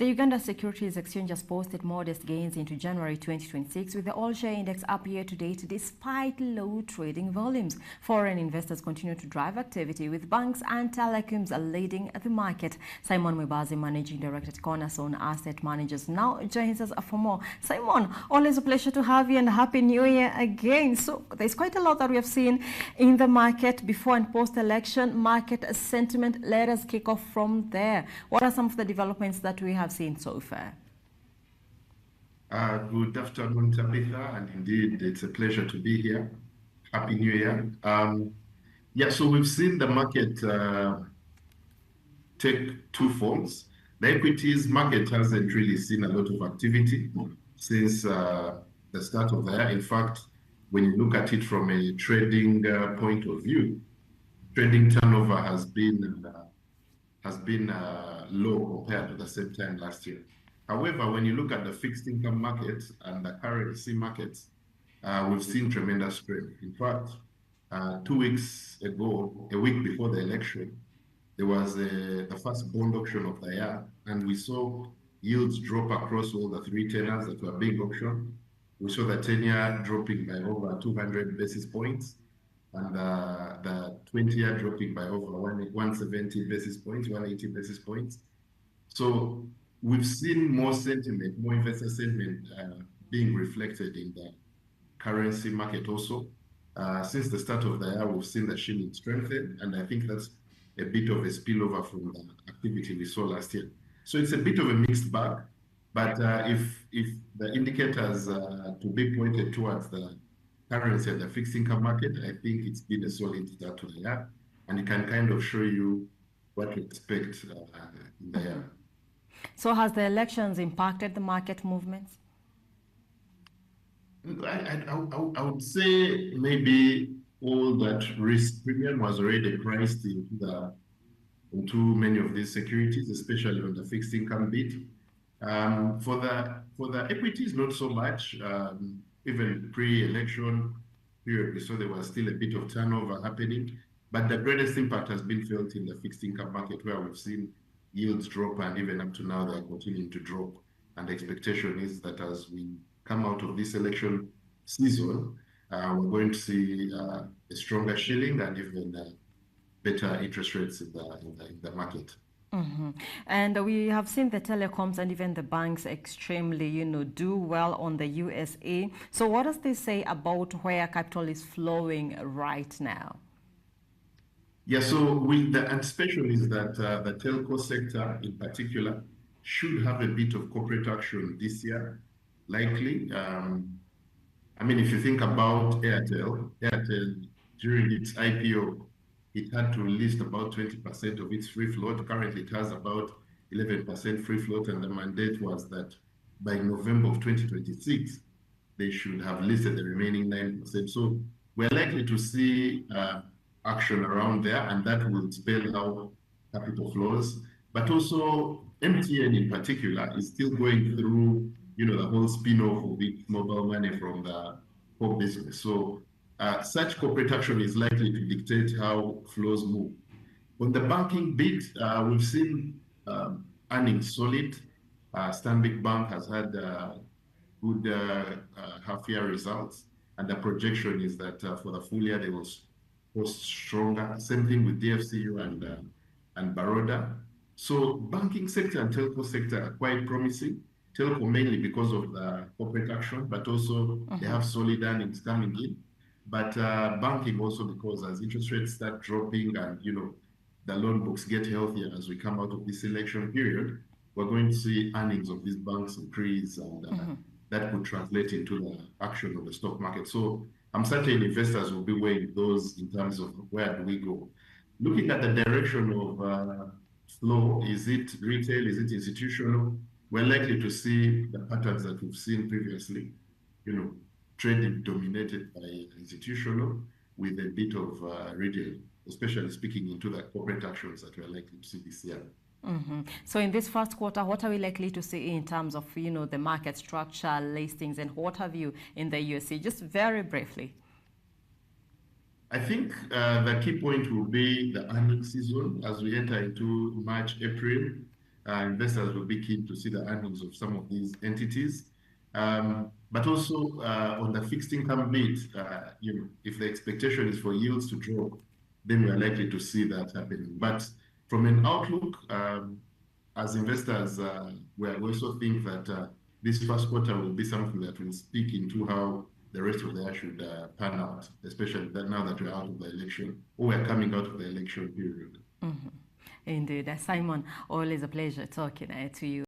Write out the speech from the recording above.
The Uganda Securities Exchange has posted modest gains into January 2026, with the all-share index up year-to-date despite low trading volumes. Foreign investors continue to drive activity, with banks and telecoms leading the market. Simon Mwebaze, Managing Director at Cornerstone Asset Managers, now joins us for more. Simon, always a pleasure to have you, and Happy New Year again. So there's quite a lot that we have seen in the market before and post-election market sentiment. Let us kick off from there. What are some of the developments that we have seen so far? Good afternoon, Tabitha, and indeed it's a pleasure to be here. Happy New Year. So we've seen the market take two forms. The equities market hasn't really seen a lot of activity since the start of the year. In fact, when you look at it from a trading point of view, trading turnover has been low compared to the same time last year. However, when you look at the fixed income market and the currency markets, we've seen tremendous strength. In fact, 2 weeks ago, a week before the election, there was the first bond auction of the year, and we saw yields drop across all the three tenors that were being auctioned. We saw the 10-year dropping by over 200 basis points, and the 20-year dropping by over 170 basis points, 180 basis points. So we've seen more sentiment, more investor sentiment being reflected in the currency market also. Since the start of the year, we've seen the shilling strengthen, and I think that's a bit of a spillover from the activity we saw last year. So it's a bit of a mixed bag, but if the indicators to be pointed towards the currency and the fixed income market, I think it's been a solid start to the year, and it can kind of show you what to expect in the year. So has the elections impacted the market movements? I would say maybe all that risk premium was already priced into many of these securities, especially on the fixed income bit. For the equities, not so much. Even pre-election period, we saw there was still a bit of turnover happening, but the greatest impact has been felt in the fixed income market, where we've seen yields drop, and even up to now they are continuing to drop. And the expectation is that as we come out of this election season, we're going to see a stronger shilling and even better interest rates in the market. And we have seen the telecoms and even the banks extremely, do well on the USA. So what does this say about where capital is flowing right now? Yeah, so the anticipation is that the telco sector in particular should have a bit of corporate action this year, likely. I mean, if you think about Airtel during its IPO, it had to list about 20% of its free float. Currently, it has about 11% free float, and the mandate was that by November of 2026, they should have listed the remaining 9%. So we're likely to see action around there, and that will spell out capital flows. But also, MTN in particular is still going through, the whole spin-off of its mobile money from the core business. So such corporate action is likely to dictate how flows move. On the banking bit, we've seen earnings solid. Stanbic Bank has had good half-year results, and the projection is that for the full year they will post stronger. Same thing with DFCU and Baroda. So banking sector and telco sector are quite promising. Telco mainly because of the corporate action, but also they have solid earnings coming in. But banking also because as interest rates start dropping and the loan books get healthier as we come out of this election period, we're going to see earnings of these banks increase, and that could translate into the action of the stock market. So I'm certain investors will be weighing those in terms of where do we go. Looking at the direction of flow, is it retail, is it institutional? We're likely to see the patterns that we've seen previously, trading dominated by institutional with a bit of retail, especially speaking into the corporate actions that we're likely to see this year. So in this first quarter, what are we likely to see in terms of, the market structure, listings, and what have you in the USA? Just very briefly. I think the key point will be the earnings season as we enter into March, April. investors will be keen to see the earnings of some of these entities. But also on the fixed income bit, if the expectation is for yields to drop, then we are likely to see that happening. But from an outlook, as investors, we also think that this first quarter will be something that will speak into how the rest of the year should pan out, especially now that we're out of the election, or we're coming out of the election period. Indeed. Simon, always a pleasure talking to you.